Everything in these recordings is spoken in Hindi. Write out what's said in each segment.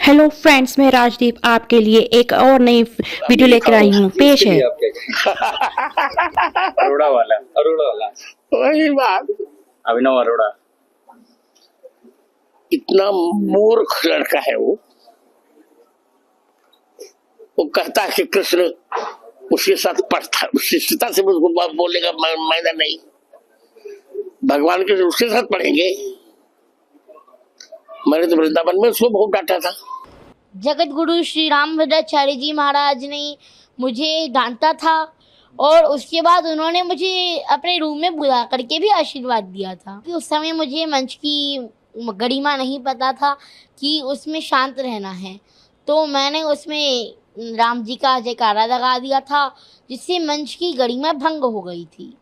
हेलो फ्रेंड्स, मैं राजदीप आपके लिए एक और नई वीडियो लेकर आई हूँ। पेश है अरोड़ा वाला वही बात। अभिनव अरोड़ा। इतना मूर्ख लड़का है वो कहता है कि कृष्ण उसके साथ पढ़ता, उसकी सीता से उसको बोलेगा मैंने नहीं, भगवान के उसके साथ पढ़ेंगे। मैंने तो वृंदावन में उसको बहुत डांटा था। जगत गुरु श्री रामभद्राचार्य जी महाराज ने मुझे डांटा था और उसके बाद उन्होंने मुझे अपने रूम में बुला करके भी आशीर्वाद दिया था। उस समय मुझे मंच की गरिमा नहीं पता था कि उसमें शांत रहना है, तो मैंने उसमें राम जी का जयकारा लगा दिया था, जिससे मंच की गरिमा भंग हो गई थी।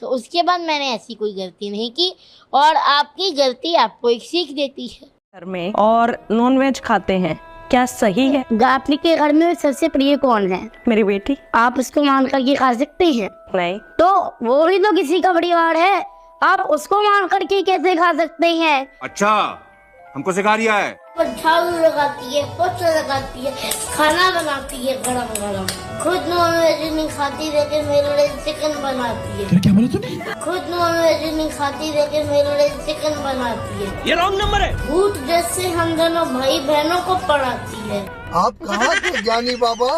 तो उसके बाद मैंने ऐसी कोई गलती नहीं की और आपकी गलती आपको एक सीख देती है। घर में और नॉन वेज खाते हैं, क्या सही है? आपके घर में सबसे प्रिय कौन है? मेरी बेटी। आप उसको मान करके खा सकते हैं? नहीं। तो वो भी तो किसी का परिवार है, आप उसको मान करके कैसे खा सकते हैं? अच्छा, हमको सिखा रिया है। झाड़ू लगाती है, पोछा लगाती है, खाना बनाती है गरम गरम। खुद नॉन वेज नहीं खाती लेकिन मेरे लिए चिकन बनाती है। क्या बोला तूने? खुद नॉन वेज नहीं खाती लेकिन मेरे लिए चिकन बनाती है। ये रॉन्ग नंबर है। भूत जैसे हम दोनों भाई बहनों को पढ़ाती है। आप कहाँ के ज्ञानी बाबा?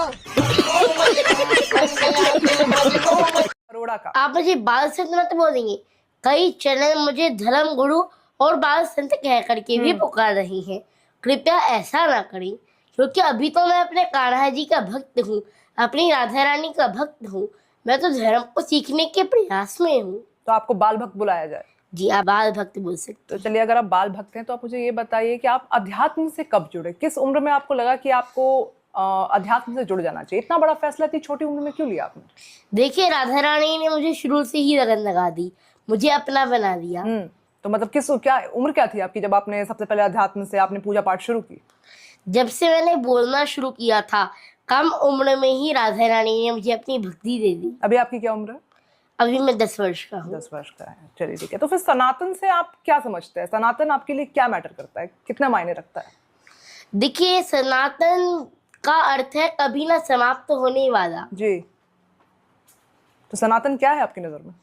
अरोड़ा का। आप मुझे बाल संत मत बोलेंगे। कई चैनल मुझे धर्म गुरु और बाल संत कह करके भी पुकार रही हैं। कृपया ऐसा ना करें, क्योंकि अभी तो मैं अपने कान्हा जी का भक्त हूँ, अपनी राधा रानी का भक्त हूँ। मैं तो धर्म को सीखने के प्रयास में हूँ। तो आपको बाल भक्त बुलाया जाए? जी, आप बाल भक्त बोल सकते। तो चलिए, अगर आप बाल भक्त हैं तो आप मुझे ये बताइए कि आप अध्यात्म से कब जुड़े? किस उम्र में आपको लगा कि आपको अध्यात्म से जुड़ जाना चाहिए? इतना बड़ा फैसला इतनी छोटी उम्र में क्यों लिया आपने? देखिए, राधा रानी ने मुझे शुरू से ही लगन लगा दी, मुझे अपना बना दिया। तो मतलब क्या उम्र क्या थी आपकी जब आपने सबसे पहले अध्यात्म से आपने पूजा पाठ शुरू की? जब से मैंने बोलना शुरू किया था, कम उम्र में ही राधा रानी ने मुझे अपनी भक्ति दे दी। अभी आपकी क्या उम्र है? अभी मैं 10 वर्ष का हूँ। 10 वर्ष का है। चलिए ठीक है। तो फिर सनातन से आप क्या समझते हैं? सनातन आपके लिए क्या मैटर करता है, कितना मायने रखता है? देखिए, सनातन का अर्थ है कभी ना समाप्त होने वाला। जी। तो सनातन क्या है आपकी नजर में?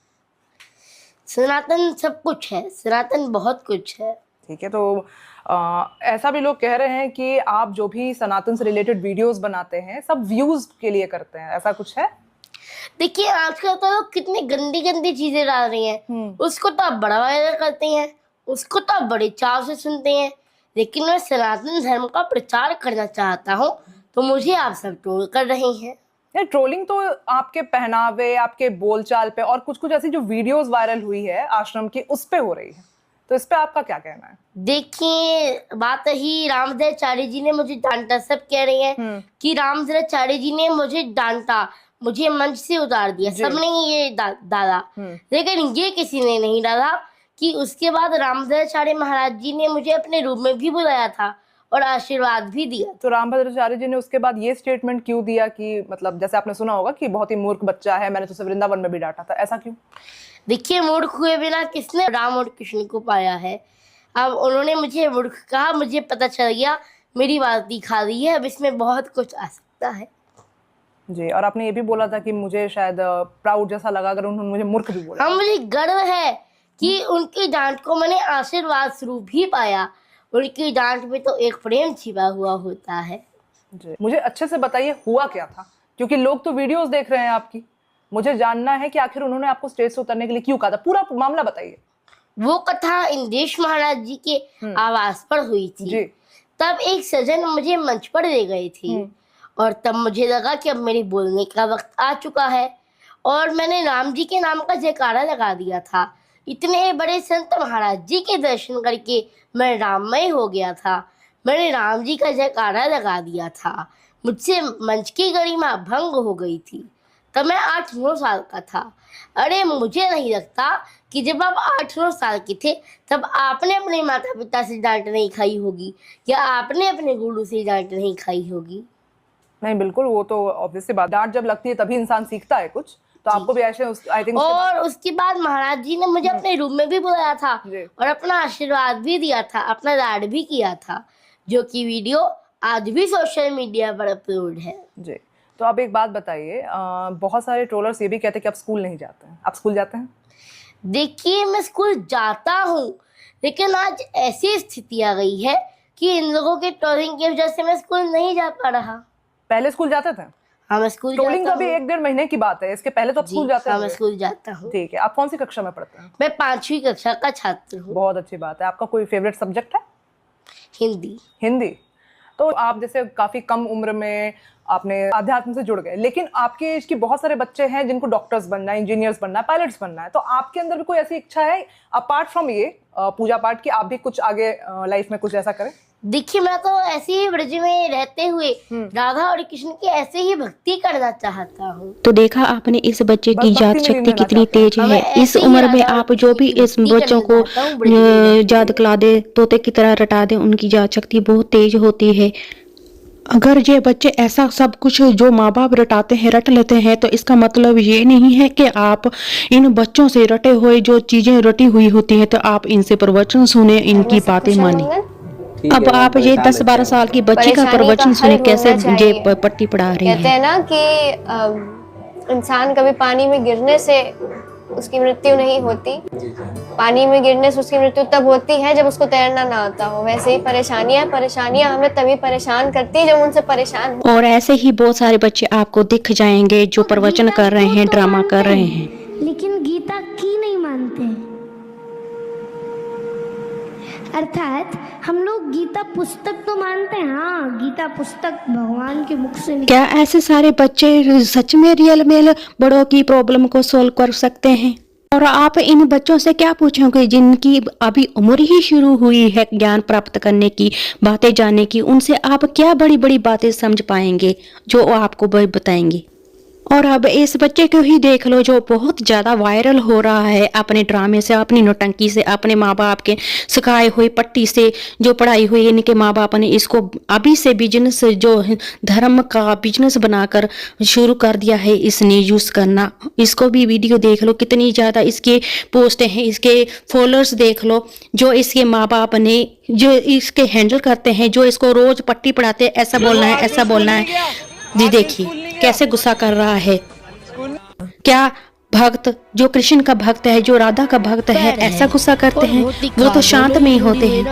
सनातन सब कुछ है, सनातन बहुत कुछ है। ठीक है। तो ऐसा भी लोग कह रहे हैं कि आप जो भी सनातन से रिलेटेड वीडियोस बनाते हैं सब व्यूज के लिए करते हैं, ऐसा कुछ है? देखिए, आजकल तो लोग कितनी गंदी गंदी चीजें डाल रही हैं। उसको तो आप बड़ा वायरल करते हैं, उसको तो आप बड़े चाव से सुनते हैं, लेकिन मैं सनातन धर्म का प्रचार करना चाहता हूँ तो मुझे आप सब ट्रोल कर रहे हैं। ट्रोलिंग तो आपके पहनावे, आपके बोलचाल पे और कुछ कुछ ऐसी जो वीडियोस वायरल हुई है आश्रम की, उस पे हो रही है, तो इस पे आपका क्या कहना है? देखिए, बात ही रामभद्राचार्य जी ने मुझे डांटा। सब कह रहे हैं कि रामभद्राचार्य जी ने मुझे डांटा, मुझे मंच से उतार दिया, सबने ये डाला। लेकिन ये किसी ने नहीं डाला कि उसके बाद रामभद्राचार्य महाराज जी ने मुझे अपने रूम में भी बुलाया था और आशीर्वाद भी दिया। तो रामभद्राचार्य जी ने उसके बाद ये स्टेटमेंट क्यों दिया कि मतलब जैसे आपने सुना होगा कि बहुत ही मूर्ख बच्चा है, मैंने तो उसे वृंदावन में भी डांटा था, ऐसा क्यों? देखिए, मूर्ख हुए बिना किसने राम और कृष्ण को पाया है? अब उन्होंने मुझे मूर्ख कहा, मुझे पता चल गया मेरी बात दिखा दी है, अब इसमें बहुत कुछ आ सकता है। जी। और आपने ये भी बोला था कि मुझे शायद प्राउड जैसा लगा अगर उन्होंने मुझे मूर्ख भी बोला। हाँ, मुझे गर्व है कि उनकी डांट को मैंने आशीर्वाद स्वरूप ही पाया। उनकी डांट में तो एक प्रेम छिपा हुआ होता है। जी। मुझे अच्छे से बताइए हुआ क्या था, क्योंकि लोग तो वीडियोस देख रहे हैं आपकी। मुझे जानना है कि आखिर उन्होंने आपको स्टेज से उतरने के लिए क्यों कहा था, पूरा मामला बताइए। वो कथा इंद्रेश महाराज जी के आवास पर हुई थी। जी। तब एक सज्जन मुझे मंच पर ले गए थे और तब मुझे लगा कि अब मेरे बोलने का वक्त आ चुका है और मैंने राम जी के नाम का जयकारा लगा दिया था। इतने बड़े संत महाराज जी के दर्शन करके मैं राममय हो गया था। मैंने राम जी का जयकारा लगा दिया था, मुझसे मंच की गरिमा भंग हो गई थी। तब मैं 8-9 साल का था। अरे, मुझे नहीं लगता कि जब आप 8-9 साल के थे तब आपने अपने माता पिता से डांट नहीं खाई होगी या आपने अपने गुरु से डांट नहीं खाई होगी। नहीं, बिल्कुल, वो तो ऑब्वियसली बात, डांट जब लगती है तभी इंसान सीखता है कुछ, तो आपको भी ऐसे आई थिंक। और उसके बाद महाराज जी ने मुझे अपने रूम में भी बुलाया था और अपना आशीर्वाद भी दिया था, अपना लाड भी किया था, जो कि वीडियो आज भी सोशल मीडिया पर अपलोड है। जी, तो आप एक बात बताइए, बहुत सारे ट्रोलर्स ये भी कहते हैं कि आप स्कूल नहीं जाते हैं, आप स्कूल जाते हैं? देखिए, मैं स्कूल जाता हूँ, लेकिन आज ऐसी स्थिति आ गई है कि इन लोगों के ट्रोलिंग की वजह से मैं स्कूल नहीं जा पा रहा। पहले स्कूल जाते थे? हाँ, मैं स्कूल ट्रोलिंग जाता का भी हूँ। 1-1.5 महीने की बात है, इसके पहले तो आप स्कूल जाते हाँ, हैं? मैं स्कूल जाता हूँ। ठीक है, आप कौन सी कक्षा में पढ़ते हैं? मैं 5वीं कक्षा का छात्र हूँ। बहुत अच्छी बात है। आपका कोई फेवरेट सब्जेक्ट है? हिंदी। हिंदी। तो आप जैसे काफी कम उम्र में आपने अध्यात्म से जुड़ गए, लेकिन आपके एज के बहुत सारे बच्चे हैं जिनको डॉक्टर्स बनना है, इंजीनियर्स बनना है, पायलट्स बनना है, तो आपके अंदर भी कोई ऐसी इच्छा है अपार्ट फ्रॉम ये पूजा पाठ की, आप भी कुछ आगे लाइफ में कुछ ऐसा करें? देखिए, मैं तो ऐसे ही ब्रज में रहते हुए राधा और कृष्ण की ऐसे ही भक्ति करना चाहता हूँ। तो देखा आपने इस बच्चे की बस याद भक्ति में शक्ति लीन कितनी होना चाहते तेज है। हमें इस ऐसे ही उम्र में राधा आप जो भी की इस भक्ति बच्चों को करना चाहता हूँ, ब्रज में याद करा दे, तोते की तरह रटा दे, उनकी याद शक्ति बहुत तेज होती है। अगर ये बच्चे ऐसा सब कुछ जो माँ बाप रटाते हैं रट लेते हैं, तो इसका मतलब ये नहीं है कि आप इन बच्चों से रटे हुए जो चीजें रटी हुई होती हैं तो आप इनसे प्रवचन सुने, इनकी बातें माने। अब आप ये 10-12 साल की बच्ची का प्रवचन सुने, कैसे ये पट्टी पढ़ा रही कहते है। हैं ना कि इंसान कभी पानी में गिरने से उसकी मृत्यु नहीं होती, पानी में गिरने से उसकी मृत्यु तब होती है जब उसको तैरना ना आता हो। वैसे ही परेशानियां हमें तभी परेशान करती है जब उनसे परेशान हो। और ऐसे ही बहुत सारे बच्चे आपको दिख जाएंगे जो प्रवचन कर रहे हैं, ड्रामा कर रहे हैं, लेकिन गीता की नहीं मानते। अर्थात हम लोग गीता पुस्तक तो मानते हैं, हाँ, गीता पुस्तक भगवान के मुख से क्या ऐसे सारे बच्चे सच में रियल में बड़ों की प्रॉब्लम को सोल्व कर सकते हैं? और आप इन बच्चों से क्या पूछोगे जिनकी अभी उम्र ही शुरू हुई है ज्ञान प्राप्त करने की, बातें जानने की? उनसे आप क्या बड़ी बड़ी बातें समझ पाएंगे जो वो आपको बताएंगे? और अब इस बच्चे को ही देख लो जो बहुत ज्यादा वायरल हो रहा है अपने ड्रामे से, अपनी नौटंकी से, अपने माँ बाप के सिखाए हुई पट्टी से जो पढ़ाई हुई, इनके माँ बाप ने इसको अभी से बिजनेस, जो धर्म का बिजनेस बनाकर शुरू कर दिया है इसने यूज करना। इसको भी वीडियो देख लो, कितनी ज्यादा इसके पोस्ट हैं, इसके फॉलोअर्स देख लो, जो इसके माँ बाप ने जो इसके हैंडल करते हैं, जो इसको रोज पट्टी पढ़ाते हैं, ऐसा बोलना है, ऐसा बोलना है। जी देखिए कैसे गुस्सा कर रहा है। क्या भक्त जो कृष्ण का भक्त है, जो राधा का भक्त है, ऐसा गुस्सा करते हैं? वो तो शांत में ही होते हैं।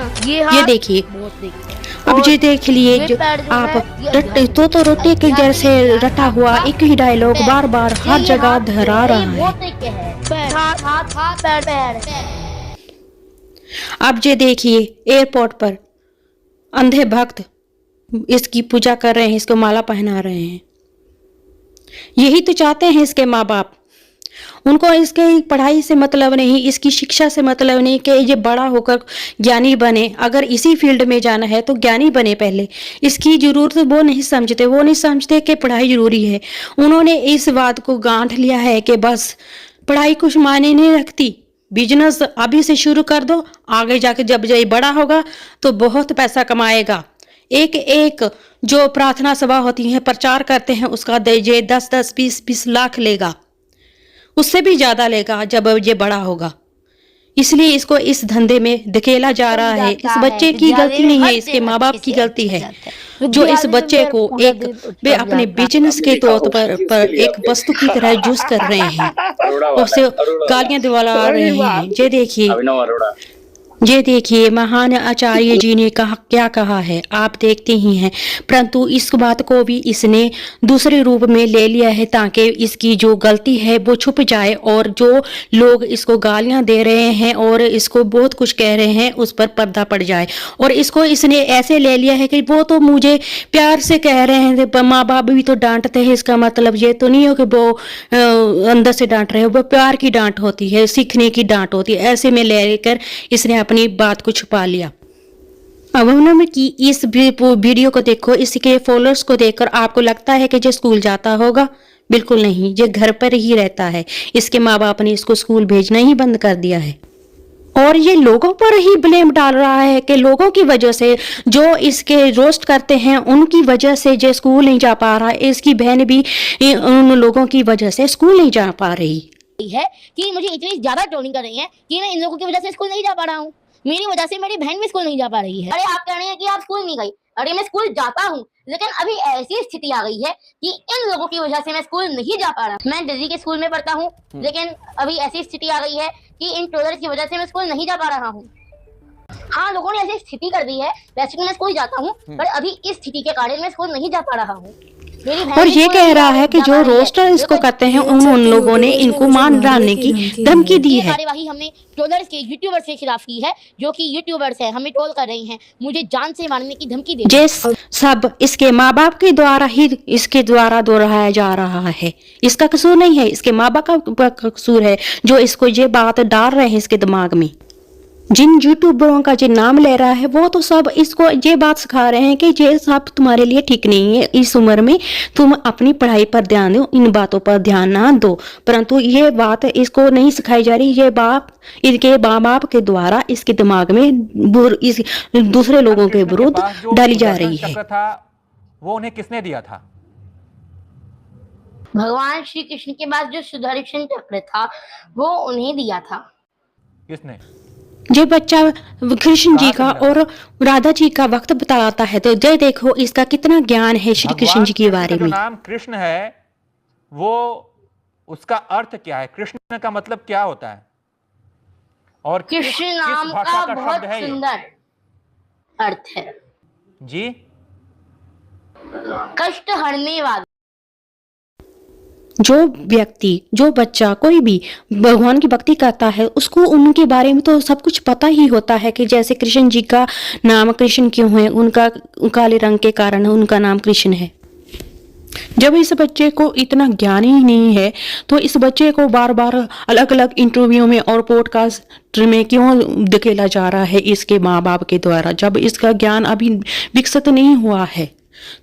ये देखिए, अब ये देख लिए जो आप तो रोटी के जैसे रटा हुआ एक ही डायलॉग बार बार हर जगह दोहरा रहा है। अब ये देखिए एयरपोर्ट पर अंधे भक्त इसकी पूजा कर रहे हैं, इसको माला पहना रहे हैं। यही तो चाहते हैं इसके माँ बाप। उनको इसके पढ़ाई से मतलब नहीं, इसकी शिक्षा से मतलब नहीं कि ये बड़ा होकर ज्ञानी बने। अगर इसी फील्ड में जाना है तो ज्ञानी बने पहले, इसकी जरूरत वो नहीं समझते। वो नहीं समझते कि पढ़ाई जरूरी है। उन्होंने इस बात को गांठ लिया है कि बस पढ़ाई कुछ मायने नहीं रखती, बिजनेस अभी से शुरू कर दो, आगे जाके जब ये बड़ा होगा तो बहुत पैसा कमाएगा। एक एक जो प्रार्थना सभा होती है, प्रचार करते हैं, उसका ये 10-10, 20-20 लाख लेगा, उससे भी ज्यादा लेगा जब ये बड़ा होगा। इसलिए इसको इस धंधे में धकेला जा रहा है। इस बच्चे की गलती नहीं है, इसके माँ बाप की गलती है जो इस बच्चे को एक वे अपने बिजनेस के तौर पर एक वस्तु की तरह यूज कर रहे हैं, उससे गालियां दिलवा रहे हैं। ये देखिए महान आचार्य जी ने क्या कहा है, आप देखते ही हैं। परंतु इस बात को भी इसने दूसरे रूप में ले लिया है ताकि इसकी जो गलती है वो छुप जाए, और जो लोग इसको गालियां दे रहे हैं और इसको बहुत कुछ कह रहे हैं उस पर पर्दा पड़ जाए। और इसको इसने ऐसे ले लिया है कि वो तो मुझे प्यार से कह रहे हैं, माँ बाप भी तो डांटते हैं, इसका मतलब ये तो नहीं हो कि वो अंदर से डांट रहे हो, वो प्यार की डांट होती है, सीखने की डांट होती है। ऐसे में लेकर इसने अपनी बात को छुपा लिया। अब उन्होंने की इस वीडियो को देखो, इसके फॉलोअर्स को देखकर आपको लगता है कि जो स्कूल जाता होगा? बिल्कुल नहीं, ये घर पर ही रहता है। इसके माँ बाप ने इसको स्कूल भेजना ही बंद कर दिया है। और ये लोगों पर ही ब्लेम डाल रहा है कि लोगों की वजह से, जो इसके रोस्ट करते हैं उनकी वजह से ये स्कूल नहीं जा पा रहा है। इसकी बहन भी उन लोगों की वजह से स्कूल नहीं जा पा रही है कि मुझे इतनी ज्यादा ट्रोलिंग कर रही है कि मैं इन लोगों की वजह से स्कूल नहीं जा पा रहा हूँ। मेरी वजह से मेरी बहन भी स्कूल नहीं जा पा रही है। अरे आप कह रहे हैं कि आप स्कूल नहीं गई, अरे मैं स्कूल जाता हूँ, लेकिन अभी ऐसी स्थिति आ गई है कि इन लोगों की वजह से मैं स्कूल नहीं जा पा रहा। मैं दिल्ली के स्कूल में पढ़ता हूँ, लेकिन अभी ऐसी स्थिति आ गई है कि इन ट्रोलर्स की वजह से मैं स्कूल नहीं जा पा रहा हूँ। हाँ, लोगों ने ऐसी स्थिति कर दी है, वैसे तो मैं स्कूल जाता हूँ, पर अभी इस स्थिति के कारण मैं स्कूल नहीं जा पा रहा हूँ। और ये कह रहा है कि जो रोस्टर इसको कहते हैं उन लोगों ने इनको मान डालने की धमकी दी है। कार्यवाही हमने ट्रोलर्स के यूट्यूबर्स के खिलाफ की है, जो कि यूट्यूबर्स हैं, हमें ट्रोल कर रहे हैं, मुझे जान से मारने की धमकी दे रहे हैं। जे सब इसके माँ बाप के द्वारा ही इसके द्वारा दोहराया जा रहा है। इसका कसूर नहीं है, इसके माँ बाप का कसूर है जो इसको ये बात डाल रहे हैं इसके दिमाग में। जिन यूट्यूबरों का जो नाम ले रहा है वो तो सब इसको ये बात सिखा रहे हैं कि ये सब तुम्हारे लिए ठीक नहीं है, इस उम्र में तुम अपनी पढ़ाई पर ध्यान दो, इन बातों पर ध्यान ना दो। परंतु ये बात इसको नहीं सिखाई जा रही, ये बात इनके माँ बाप के द्वारा इसके दिमाग में इस दूसरे लोगों के विरुद्ध डाली जा रही है। वो उन्हें किसने दिया था? भगवान श्री कृष्ण के पास जो सुदर्शन चक्र था वो उन्हें दिया था। किसने? ये बच्चा कृष्ण जी का और राधा जी का वक्त बताता है, तो ये देखो इसका कितना ज्ञान है श्री कृष्ण जी के बारे में। नाम कृष्ण है, वो उसका अर्थ क्या है? कृष्ण का मतलब क्या होता है? और कृष्ण नाम का बहुत सुंदर अर्थ है जी, कष्ट हरने वाला। जो व्यक्ति, जो बच्चा, कोई भी भगवान की भक्ति करता है उसको उनके बारे में तो सब कुछ पता ही होता है कि जैसे कृष्ण जी का नाम कृष्ण क्यों है, उनका काले रंग के कारण उनका नाम कृष्ण है। जब इस बच्चे को इतना ज्ञान ही नहीं है तो इस बच्चे को बार बार अलग अलग इंटरव्यू में और पॉडकास्ट में क्यों धकेला जा रहा है इसके माँ बाप के द्वारा, जब इसका ज्ञान अभी विकसित नहीं हुआ है।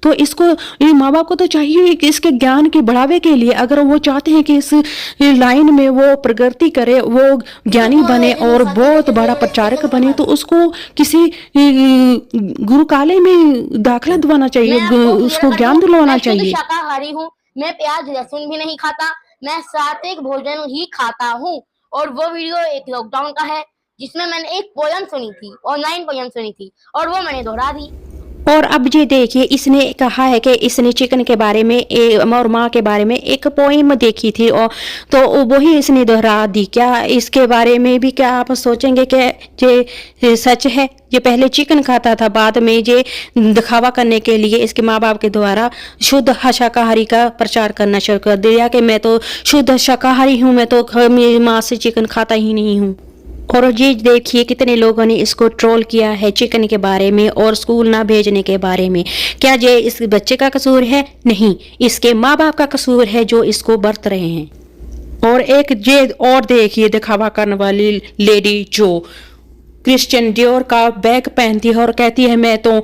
तो इसको माँ बाप को तो चाहिए कि इसके ज्ञान के बढ़ावे के लिए, अगर वो चाहते हैं कि इस लाइन में वो प्रगति करे, वो ज्ञानी बने और बहुत बड़ा प्रचारक बने, तो उसको किसी गुरुकालय में दाखिला दिलाना चाहिए, उसको ज्ञान दिलवाना चाहिए। शाकाहारी हूँ, मैं प्याज लहसुन भी नहीं खाता, मैं सात्विक भोजन ही खाता हूँ। और वो वीडियो एक लॉकडाउन का है जिसमें मैंने एक पोयम सुनी थी, ऑनलाइन पोयम सुनी थी, और वो मैंने दोहरा दी। और अब ये देखिए, इसने कहा है कि इसने चिकन के बारे में और माँ के बारे में एक पोइम देखी थी, और तो वही इसने दोहरा दी। क्या इसके बारे में भी क्या आप सोचेंगे कि ये सच है? ये पहले चिकन खाता था, बाद में ये दिखावा करने के लिए इसके माँ बाप के द्वारा शुद्ध शाकाहारी का प्रचार करना शुरू कर दिया कि मैं तो शुद्ध शाकाहारी हूँ, मैं तो माँ से चिकन खाता ही नहीं हूँ। और ये देखिए कितने लोगों ने इसको ट्रोल किया है चिकन के बारे में और स्कूल ना भेजने के बारे में। क्या ये इस बच्चे का कसूर है? नहीं, इसके माँ बाप का कसूर है जो इसको बरत रहे हैं। और एक ये और देखिए दिखावा करने वाली लेडी जो क्रिश्चियन डियोर का बैग पहनती है और कहती है मैं तो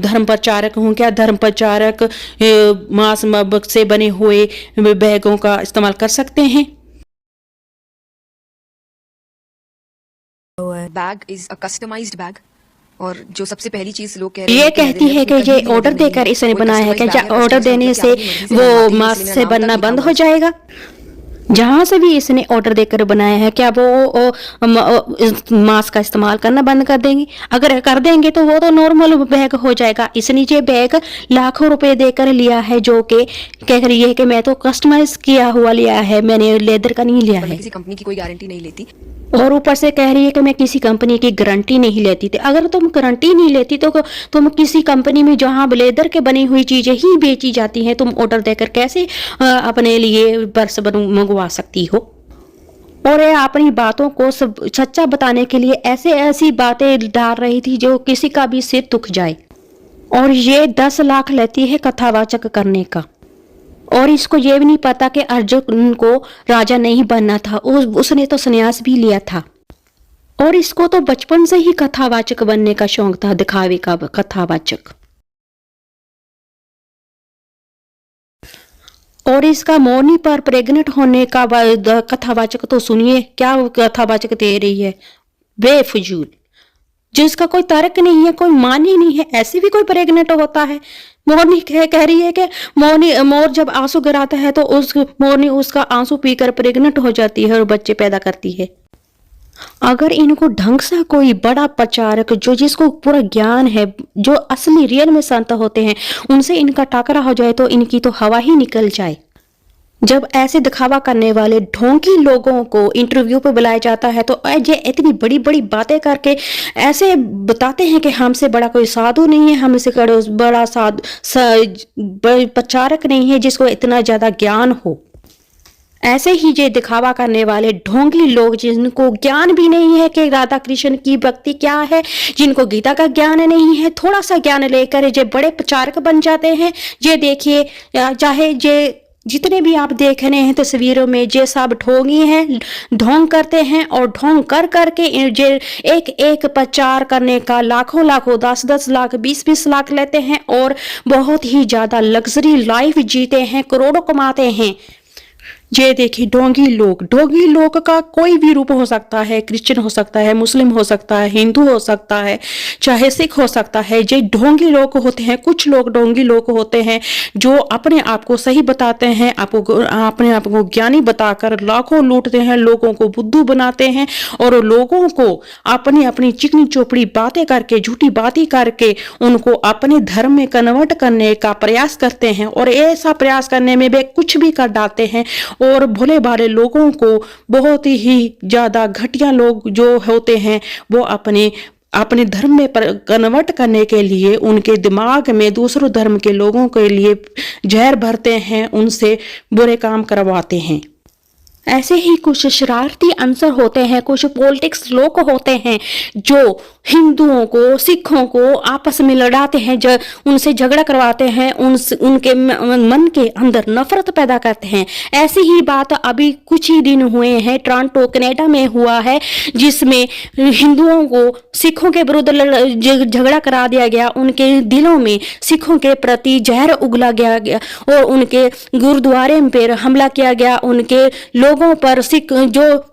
धर्म प्रचारक हूँ। क्या धर्म प्रचारक मांस से बने हुए बैगों का इस्तेमाल कर सकते हैं? Bag is a customized bag, और जो सबसे पहली चीज लोग कह रहे हैं, ये कहती है कि ये ऑर्डर देकर इसने बनाया है। क्या ऑर्डर देने से वो मास्क से बनना बंद हो जाएगा? जहां से भी इसने ऑर्डर देकर बनाया है, क्या वो मास्क का इस्तेमाल करना बंद कर देंगे? अगर कर देंगे तो वो तो नॉर्मल बैग हो जाएगा। इसने ये बैग लाखों रुपए देकर लिया है, जो कि कह रही है कि मैं तो कस्टमाइज किया हुआ लिया है, मैंने लेदर का नहीं लिया है। किसी कंपनी की कोई गारंटी नहीं लेती, और ऊपर से कह रही है कि मैं किसी कंपनी की गारंटी नहीं लेती थी। अगर तुम गारंटी नहीं लेती तो तुम किसी कंपनी में जहां लेदर के बनी हुई चीजें ही बेची जाती हैं, तुम ऑर्डर देकर कैसे अपने लिए पर्स मंगवा सकती हो? और ये अपनी बातों को सच्चा बताने के लिए ऐसी बातें डाल रही थी जो किसी का भी सिर दुख जाए। और ये 10 लाख लेती है कथावाचक करने का, और इसको ये भी नहीं पता कि अर्जुन को राजा नहीं बनना था, उसने तो संन्यास भी लिया था। और इसको तो बचपन से ही कथावाचक बनने का शौक था, दिखावे का कथावाचक। और इसका मौनी पर प्रेग्नेंट होने का कथावाचक तो सुनिए क्या कथावाचक दे रही है, बेफजूल, जिसका कोई तर्क नहीं है, कोई मान ही नहीं है। ऐसे भी कोई प्रेग्नेंट होता है? मोरनी कह रही है कि मोर जब आंसू गिराता है तो मोरनी उसका आंसू पीकर प्रेग्नेंट हो जाती है और बच्चे पैदा करती है। अगर इनको ढंग से कोई बड़ा प्रचारक जो जिसको पूरा ज्ञान है, जो असली रियल में संत होते हैं, उनसे इनका टकरा हो जाए तो इनकी तो हवा ही निकल जाए। जब ऐसे दिखावा करने वाले ढोंगी लोगों को इंटरव्यू पे बुलाया जाता है तो ये इतनी बड़ी बड़ी बातें करके ऐसे बताते हैं कि हमसे बड़ा कोई साधु नहीं है, हमसे बड़ा प्रचारक नहीं है जिसको इतना ज्यादा ज्ञान हो। ऐसे ही ये दिखावा करने वाले ढोंगी लोग जिनको ज्ञान भी नहीं है कि राधा कृष्ण की भक्ति क्या है, जिनको गीता का ज्ञान नहीं है, थोड़ा सा ज्ञान लेकर ये बड़े प्रचारक बन जाते हैं। ये देखिए, चाहे ये जितने भी आप देख रहे हैं तस्वीरों में, ये सब ढोंगी हैं, ढोंग करते हैं और ढोंग कर करके ये एक एक प्रचार करने का लाखों लाखों 10-10 लाख 20-20 लाख लेते हैं और बहुत ही ज्यादा लग्जरी लाइफ जीते हैं, करोड़ों कमाते हैं। ये देखिए ढोंगी लोग का कोई भी रूप हो सकता है, क्रिश्चियन हो सकता है, मुस्लिम हो सकता है, हिंदू हो सकता है, चाहे सिख हो सकता है। ये ढोंगी लोग होते हैं। कुछ लोग ढोंगी लोग होते हैं जो अपने आप को सही बताते हैं, अपने आप को ज्ञानी बताकर लाखों लूटते हैं, लोगों को बुद्धू बनाते हैं और लोगों को अपनी अपनी चिकनी चोपड़ी बातें करके, झूठी बातें करके उनको अपने धर्म में कन्वर्ट करने का प्रयास करते हैं और ऐसा प्रयास करने में वे कुछ भी कर डालते हैं और भोले भाले लोगों को, बहुत ही ज्यादा घटिया लोग जो होते हैं, वो अपने धर्म में कन्वर्ट करने के लिए उनके दिमाग में दूसरों धर्म के लोगों के लिए जहर भरते हैं, उनसे बुरे काम करवाते हैं। ऐसे ही कुछ शरारती अंसर होते हैं, कुछ पॉलिटिक्स लोग होते हैं जो हिंदुओं को, सिखों को आपस में लड़ाते हैं, उनसे झगड़ा करवाते हैं, उनके मन के अंदर नफरत पैदा करते हैं। ऐसी ही बात अभी कुछ ही दिन हुए हैं, टोरंटो कनाडा में हुआ है, जिसमें हिंदुओं को सिखों के विरुद्ध झगड़ा करा दिया गया, उनके दिलों में सिखों के प्रति जहर उगला गया और उनके गुरुद्वारे पर हमला किया गया। उनके लोगों पर, सिख जो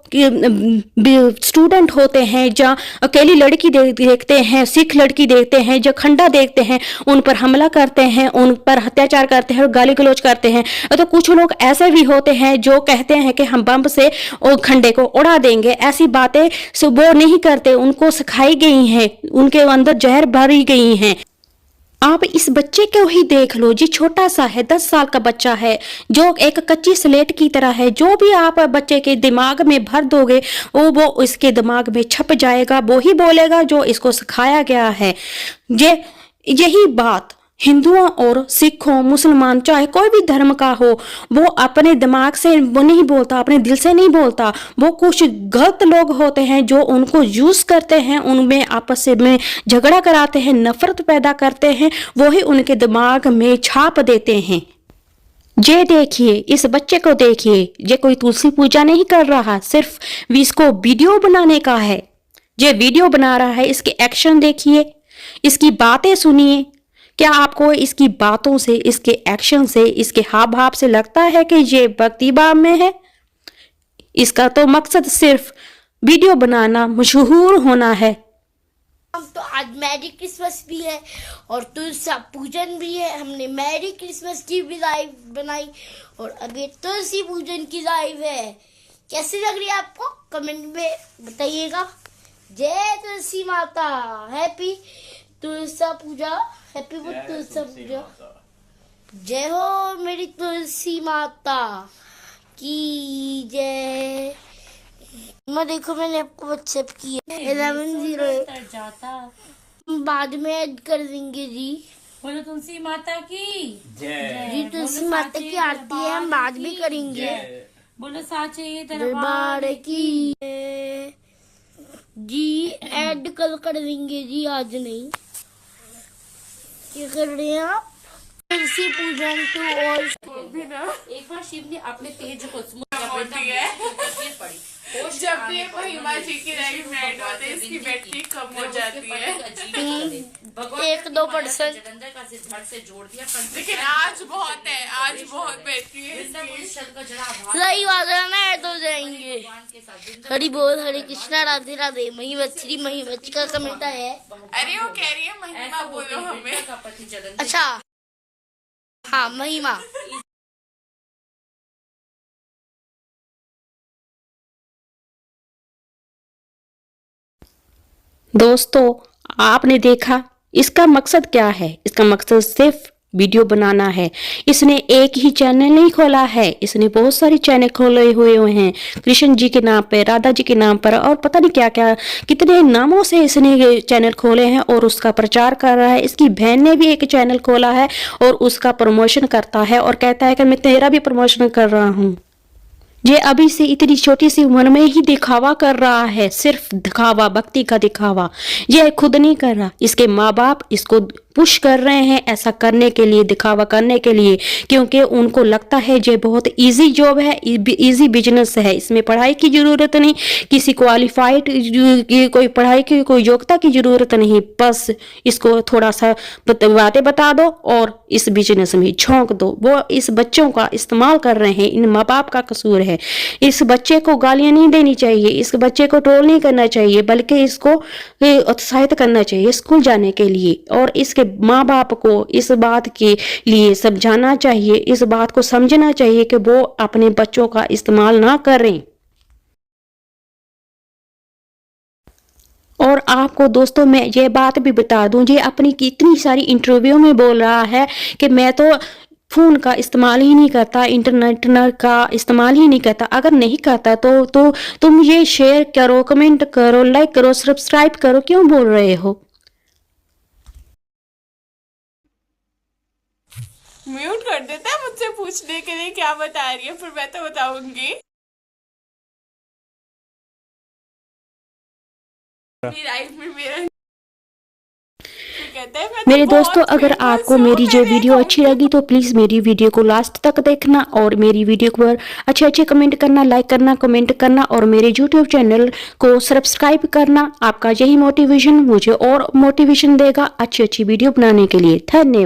स्टूडेंट होते हैं, जहाँ अकेली लड़की देखते हैं, सिख लड़की देखते हैं, जो खंडा देखते हैं, उन पर हमला करते हैं, उन पर अत्याचार करते हैं और गाली गलौज करते हैं। तो कुछ लोग ऐसे भी होते हैं जो कहते हैं कि हम बम से खंडे को उड़ा देंगे। ऐसी बातें वो नहीं करते, उनको सिखाई गई हैं, उनके अंदर जहर भरी गई हैं। आप इस बच्चे को ही देख लो, जी छोटा सा है, 10 साल का बच्चा है, जो एक कच्ची स्लेट की तरह है। जो भी आप बच्चे के दिमाग में भर दोगे वो इसके दिमाग में छप जाएगा, वो ही बोलेगा जो इसको सिखाया गया है। यही बात हिंदुओं और सिखों, मुसलमान, चाहे कोई भी धर्म का हो, वो अपने दिमाग से वो नहीं बोलता, अपने दिल से नहीं बोलता। वो कुछ गलत लोग होते हैं जो उनको यूज करते हैं, उनमें आपस में झगड़ा कराते हैं, नफरत पैदा करते हैं, वो ही उनके दिमाग में छाप देते हैं। ये देखिए, इस बच्चे को देखिए, ये कोई तुलसी पूजा नहीं कर रहा, सिर्फ इसको वीडियो बनाने का है। ये वीडियो बना रहा है, इसके एक्शन देखिए, इसकी बातें सुनिए। क्या आपको इसकी बातों से, इसके एक्शन से, इसके हाव भाव से लगता है कि ये भक्ति भाव में है? इसका तो मकसद सिर्फ वीडियो बनाना, मशहूर होना है। तो आज मैरी क्रिसमस भी है और तुलसी पूजन भी है। हमने मैरी क्रिसमस की भी लाइव बनाई और अभी तुलसी पूजन की लाइव है। कैसी लग रही है आपको? कमेंट में बताइएगा। जय तुलसी माता, हैप्पी तुलसा पूजा, हैप्पी तुलसा पूजा। जय हो मेरी तुलसी माता की जय। मैं देखो, मैंने आपको व्हाट्सएप किया 1108 बाद में ऐड कर देंगे जी। बोलो तुलसी माता की जय। जी तुलसी माता की आरती है, हम बाद में करेंगे। बोलो साचे दरबार की जी। ऐड कल कर देंगे जी, आज नहीं। क्या कर रहे हैं आप? तुलसी पूजन टू ऑल। एक बार शिव ने अपने तेज को जब भी महिमा जी की रेगमेंट होते हैं, इसकी बैटरी कम हो जाती है। 1-2% से जोड़ दिया, लेकिन आज बहुत है, आज बहुत बैटरी है। सही बात है ना, ऐड हो जाएंगे। हरि बोल, हरे कृष्णा, राधे राधे। मही मच्छी का कमेंट है। अरे वो कह रही है महिमा बोलो हमें। अच्छा हाँ, महिमा। दोस्तों, आपने देखा इसका मकसद क्या है? इसका मकसद सिर्फ वीडियो बनाना है। इसने एक ही चैनल नहीं खोला है, इसने बहुत सारे चैनल खोले हुए हैं, कृष्ण जी के नाम पे, राधा जी के नाम पर, और पता नहीं क्या क्या कितने नामों से इसने ये चैनल खोले हैं और उसका प्रचार कर रहा है। इसकी बहन ने भी एक चैनल खोला है और उसका प्रमोशन करता है और कहता है कि मैं तेरा भी प्रमोशन कर रहा हूँ। ये अभी से इतनी छोटी सी उम्र में ही दिखावा कर रहा है, सिर्फ दिखावा, भक्ति का दिखावा। ये खुद नहीं कर रहा, इसके माँ बाप इसको पुश कर रहे हैं ऐसा करने के लिए, दिखावा करने के लिए, क्योंकि उनको लगता है ये बहुत इजी जॉब है, इजी बिजनेस है, इसमें पढ़ाई की जरूरत नहीं, किसी क्वालिफाइड की कोई पढ़ाई की कोई योग्यता की जरूरत नहीं, बस इसको थोड़ा सा बातें बता दो और इस बिजनेस में झोंक दो। वो इस बच्चों का इस्तेमाल कर रहे हैं, इन माँ बाप का कसूर है। इस बच्चे को गालियां नहीं देनी चाहिए, इस बच्चे को ट्रोल नहीं करना चाहिए, बल्कि इसको उत्साहित करना चाहिए स्कूल जाने के लिए, और इसके माँ बाप को इस बात के लिए समझाना चाहिए, इस बात को समझना चाहिए कि वो अपने बच्चों का इस्तेमाल ना करें। और आपको दोस्तों मैं ये बात भी बता दूं, ये अपनी कितनी सारी इंटरव्यू में बोल रहा है कि मैं तो फोन का इस्तेमाल ही नहीं करता, इंटरनेट का इस्तेमाल ही नहीं करता। अगर नहीं करता तो तुम ये शेयर करो, कमेंट करो, लाइक करो, सब्सक्राइब करो, क्यों बोल रहे हो? म्यूट कर देता है मुझसे पूछने के लिए क्या बता रही है, फिर मैं तो बताऊंगी। मेरी लाइफ में मेरा कहता है मैं मेरे तो दोस्तों, बहुत अगर famous आपको हूँ, मेरी जो मैं वीडियो अच्छी लगी तो प्लीज़ मेरी वीडियो को लास्ट तक देखना और मेरी वीडियो पर अच्छे अच्छे कमेंट करना, लाइक करना, कमेंट करना और मेरे यूट्यूब चैनल को सब्सक्राइब करना। आपका यही मोटिवेशन मुझे और मोटिवेशन देगा अच्छी अच्छी वीडियो बनाने के लिए। धन्यवाद।